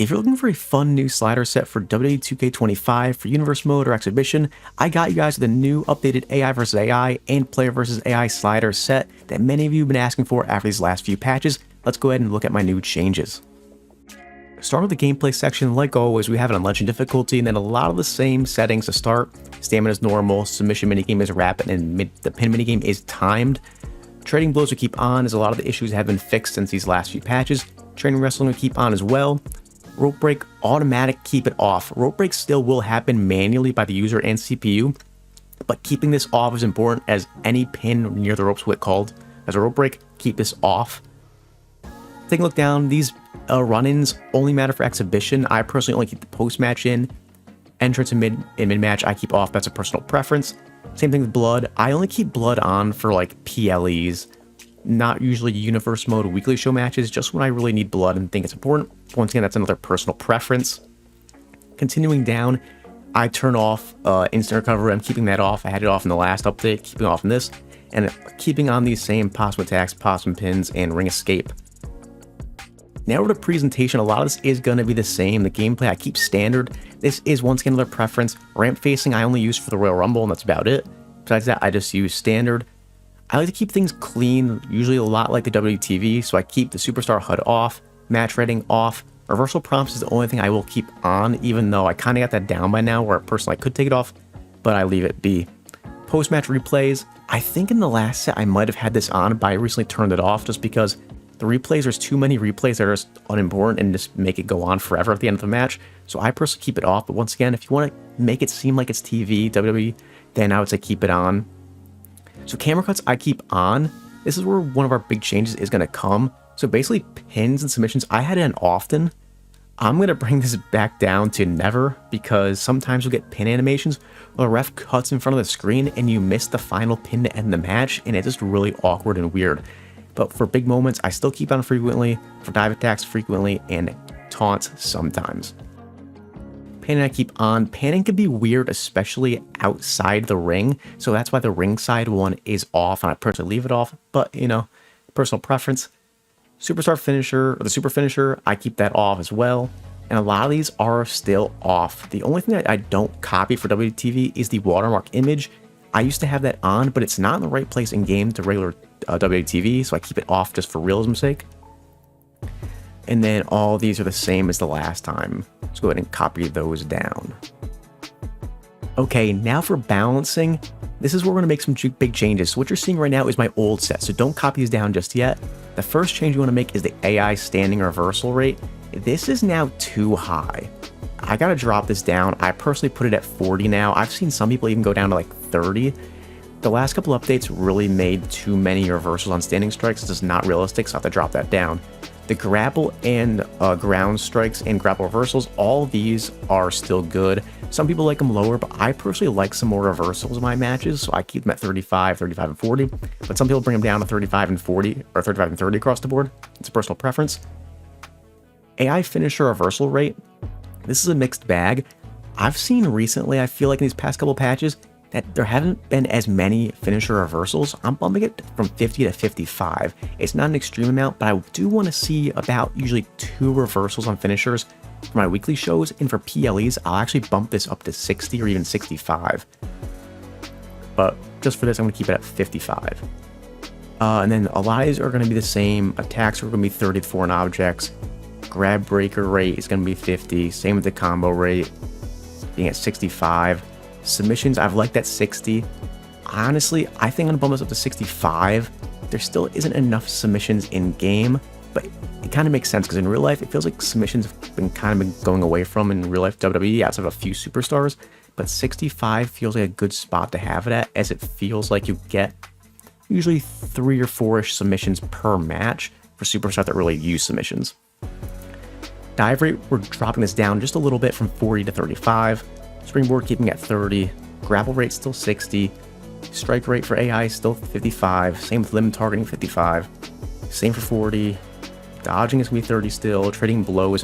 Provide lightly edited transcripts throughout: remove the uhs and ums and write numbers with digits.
If you're looking for a fun new slider set for WWE 2K25 for Universe Mode or Exhibition, I got you guys with a new updated AI vs AI and Player vs AI slider set that many of you have been asking for after these last few patches. Let's go ahead and look at my new changes. Starting with the gameplay section, like always, we have it on Legend difficulty and then a lot of the same settings to start. Stamina is normal, submission minigame is rapid, and the pin minigame is timed. Trading blows we keep on as a lot of the issues have been fixed since these last few patches. Training wrestling we keep on as well. Rope break, automatic, keep it off. Rope break still will happen manually by the user and CPU, but keeping this off is important as any pin near the ropes will get called as a rope break. Keep this off. Take a look down. These run-ins only matter for exhibition. I personally only keep the post-match in. Entrance and mid-match I keep off. That's a personal preference. Same thing with blood. I only keep blood on for like PLEs. Not usually Universe Mode weekly show matches, just when I really need blood and think it's important. Once again, that's another personal preference. Continuing down, I turn off instant recovery. I'm keeping that off. I had it off in the last update, keeping it off in this, and keeping on these same possum attacks, possum pins, and ring escape. Now over to presentation, a lot of this is going to be the same. The gameplay, I keep standard. This is once again another preference. Ramp facing, I only use for the Royal Rumble, and that's about it. Besides that, I just use standard. I like to keep things clean, usually a lot like the WWE TV, so I keep the Superstar HUD off, match rating off. Reversal prompts is the only thing I will keep on, even though I kind of got that down by now, where personally I could take it off, but I leave it be. Post-match replays, I think in the last set I might have had this on, but I recently turned it off just because the replays, there's too many replays that are just unimportant and just make it go on forever at the end of the match, so I personally keep it off. But once again, if you want to make it seem like it's TV, WWE, then I would say keep it on. So camera cuts I keep on. This is where one of our big changes is going to come. So basically pins and submissions, I had it on often. I'm going to bring this back down to never, because sometimes you'll get pin animations where the ref cuts in front of the screen and you miss the final pin to end the match, and it's just really awkward and weird. But for big moments, I still keep on frequently, for dive attacks frequently, and taunts sometimes. Panning I keep on. Panning can be weird, especially outside the ring, so that's why the ringside one is off, and I personally leave it off, but, you know, personal preference. Superstar finisher, or the super finisher, I keep that off as well, and a lot of these are still off. The only thing that I don't copy for WTV is the watermark image. I used to have that on, but it's not in the right place in game to regular WTV, so I keep it off just for realism's sake. And then all these are the same as the last time. Let's go ahead and copy those down. Okay, now for balancing, this is where we're going to make some big changes. So what you're seeing right now is my old set, so don't copy these down just yet. The first change you want to make is the AI standing reversal rate. This is now too high. I got to drop this down. I personally put it at 40 now. I've seen some people even go down to like 30. The last couple updates really made too many reversals on standing strikes. It's just not realistic, so I have to drop that down. The grapple and ground strikes and grapple reversals, all these are still good. Some people like them lower, but I personally like some more reversals in my matches, so I keep them at 35, 35, and 40. But some people bring them down to 35 and 40, or 35 and 30 across the board. It's a personal preference. AI finisher reversal rate, this is a mixed bag. I've seen recently, I feel like in these past couple patches, that there haven't been as many finisher reversals. I'm bumping it from 50 to 55. It's not an extreme amount, but I do want to see about usually 2 reversals on finishers for my weekly shows, and for PLEs, I'll actually bump this up to 60 or even 65. But just for this, I'm going to keep it at 55. And then a lot of these are going to be the same. Attacks are going to be 30 to foreign objects. Grab breaker rate is going to be 50. Same with the combo rate, being at 65. Submissions, I've liked that 60. Honestly, I think I'm gonna bump this up to 65. There still isn't enough submissions in game, but it kind of makes sense because in real life, it feels like submissions have been kind of going away from in real life WWE outside of a few superstars. But 65 feels like a good spot to have it at, as it feels like you get usually 3 or 4-ish submissions per match for superstars that really use submissions. Dive rate, we're dropping this down just a little bit from 40 to 35. Springboard keeping at 30, grapple rate still 60, strike rate for AI still 55, same with limb targeting 55, same for 40, dodging is going to be 30 still, trading blows,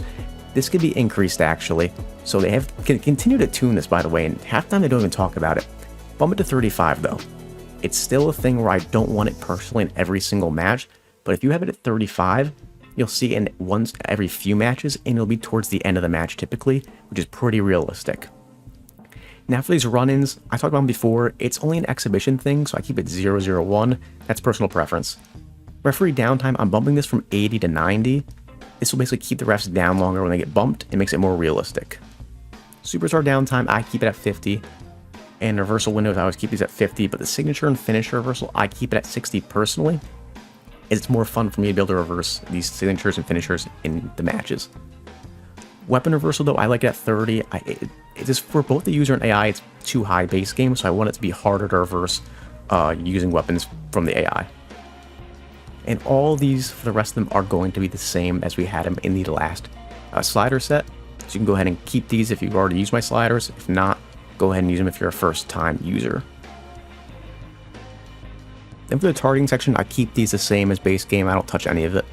this could be increased actually, so they can continue to tune this by the way, and half the time they don't even talk about it. Bump it to 35 though. It's still a thing where I don't want it personally in every single match, but if you have it at 35, You'll see it once every few matches, and it'll be towards the end of the match typically, which is pretty realistic. Now for these run-ins, I talked about them before, it's only an exhibition thing, so I keep it 0-0-1. That's personal preference. Referee downtime, I'm bumping this from 80 to 90. This will basically keep the refs down longer when they get bumped. It makes it more realistic. Superstar downtime, I keep it at 50. And reversal windows, I always keep these at 50, but the signature and finisher reversal, I keep it at 60 personally. It's more fun for me to be able to reverse these signatures and finishers in the matches. Weapon reversal though, I like it at 30. It just, for both the user and AI, it's too high base game, so I want it to be harder to reverse using weapons from the AI. And all these, for the rest of them, are going to be the same as we had them in the last slider set. So you can go ahead and keep these if you've already used my sliders. If not, go ahead and use them if you're a first-time user. Then for the targeting section, I keep these the same as base game. I don't touch any of it.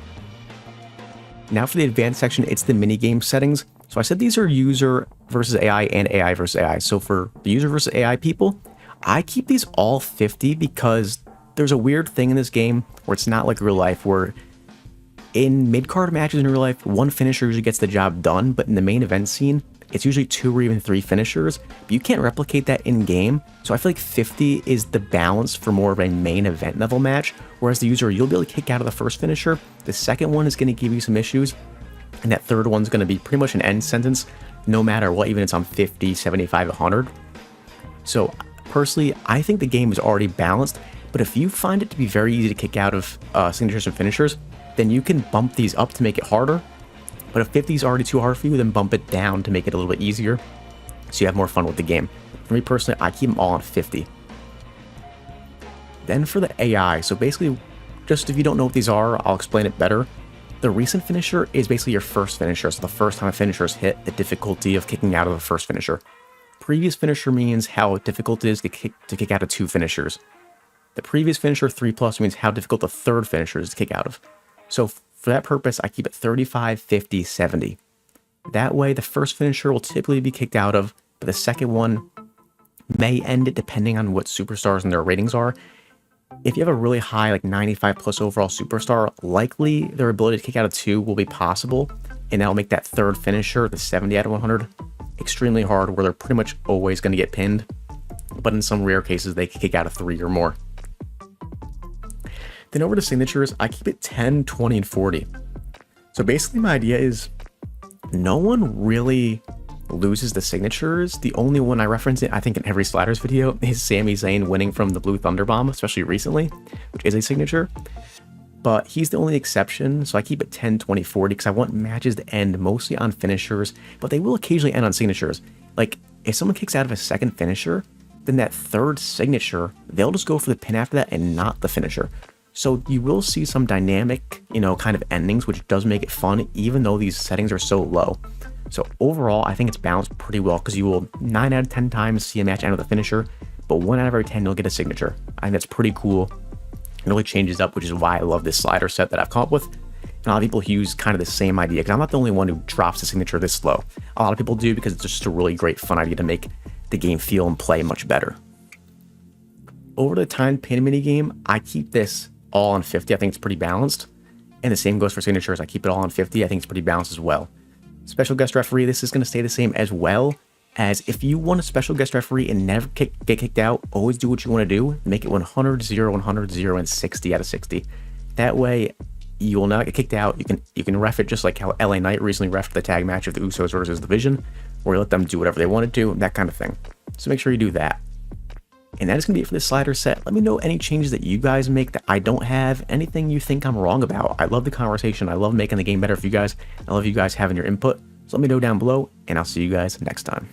Now for the advanced section, it's the minigame settings. So I said these are user versus AI and AI versus AI. So for the user versus AI people, I keep these all 50 because there's a weird thing in this game where it's not like real life, where in mid-card matches in real life, one finisher usually gets the job done, but in the main event scene, it's usually 2 or even 3 finishers, but you can't replicate that in-game, so I feel like 50 is the balance for more of a main event level match, whereas the user, you'll be able to kick out of the first finisher, the second one is going to give you some issues, and that third one's going to be pretty much an end sentence, no matter what, even if it's on 50, 75, 100. So personally, I think the game is already balanced, but if you find it to be very easy to kick out of signatures and finishers, then you can bump these up to make it harder. But if 50 is already too hard for you, then bump it down to make it a little bit easier, so you have more fun with the game. For me personally, I keep them all on 50. Then for the AI, so basically, just if you don't know what these are, I'll explain it better. The recent finisher is basically your first finisher, so the first time a finisher is hit, the difficulty of kicking out of the first finisher. Previous finisher means how difficult it is to kick out of 2 finishers. The previous finisher, 3+, means how difficult the third finisher is to kick out of. So for that purpose, I keep it 35, 50, 70. That way, the first finisher will typically be kicked out of, but the second one may end it depending on what superstars and their ratings are. If you have a really high, like 95+ overall superstar, likely their ability to kick out of 2 will be possible, and that'll make that third finisher, the 70 out of 100, extremely hard, where they're pretty much always going to get pinned, but in some rare cases, they can kick out of 3 or more. Then over to signatures, I keep it 10, 20, and 40. So basically my idea is no one really loses the signatures. The only one I reference it, I think, in every sliders video is Sami Zayn winning from the Blue Thunder Bomb, especially recently, which is a signature. But he's the only exception, so I keep it 10, 20, 40 because I want matches to end mostly on finishers, but they will occasionally end on signatures. Like, if someone kicks out of a second finisher, then that third signature, they'll just go for the pin after that and not the finisher. So you will see some dynamic, kind of endings, which does make it fun, even though these settings are so low. So overall, I think it's balanced pretty well because you will 9 out of 10 times see a match end with a finisher, but 1 out of every 10 you'll get a signature. I think that's pretty cool. It really changes up, which is why I love this slider set that I've come up with. And a lot of people use kind of the same idea, because I'm not the only one who drops the signature this slow. A lot of people do because it's just a really great fun idea to make the game feel and play much better. Over the timed pin mini game, I keep this all on 50. I think it's pretty balanced. And the same goes for signatures. I keep it all on 50. I think it's pretty balanced as well. Special guest referee, this is going to stay the same as well, as if you want a special guest referee and never get kicked out, always do what you want to do. Make it 100, 0, 100, 0, and 60 out of 60. That way, you will not get kicked out. You can ref it just like how LA Knight recently refed the tag match of the Usos versus The Vision, where you let them do whatever they want to do, that kind of thing. So make sure you do that. And that is going to be it for this slider set. Let me know any changes that you guys make that I don't have, anything you think I'm wrong about. I love the conversation. I love making the game better for you guys. I love you guys having your input. So let me know down below, and I'll see you guys next time.